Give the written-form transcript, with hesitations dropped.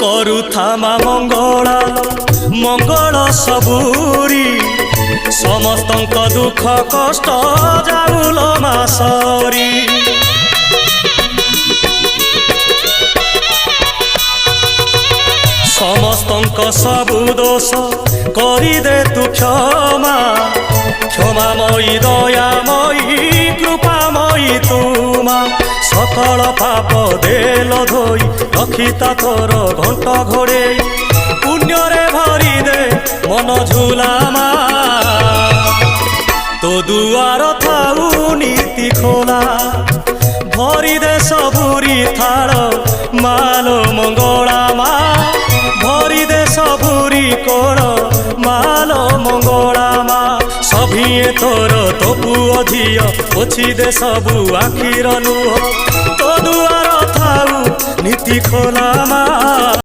କରୁଥାମା ମଙ୍ଗଳା ମଙ୍ଗଳ ସବୁରି ସମସ୍ତଙ୍କ ଦୁଃଖ କଷ୍ଟ ଯାଉଲ ମା ସରି। ସମସ୍ତଙ୍କ ସବୁ ଦୋଷ କରିଦେ ତୁ କ୍ଷମା କ୍ଷମାମୟୀ ଦୟାମୟୀ କୃପାମୟୀ ତୁମା ସକଳ ପାପ ଦେଲ ଧୋଇ ରଖିତା ତୋର ଘଣ୍ଟ ଘୋଡ଼େଇ ପୁଣ୍ୟରେ ଭରି ଦେ ମନ ଝୁଲାମା ତୋ ଦୁଆର ଥାଉ ନୀତି ଖୋଲା ଭରି ଦେ ସବୁରି ଥାଳ ମାଲୋ ମଙ୍ଗଳା ମା ଭରି ଦେ ସବୁରି କୋଳ ମାଲୋ ମଙ୍ଗଳା ମା ସଭିଏ ତୋର ତୋ ପୁଅ ଝିଅ ପୋଛି ଦେ ସବୁ ଆଖିର ଲୁହ ତୋ ଦୁଆର ଥାଉ ନୀତି ଖୋଲା ମା।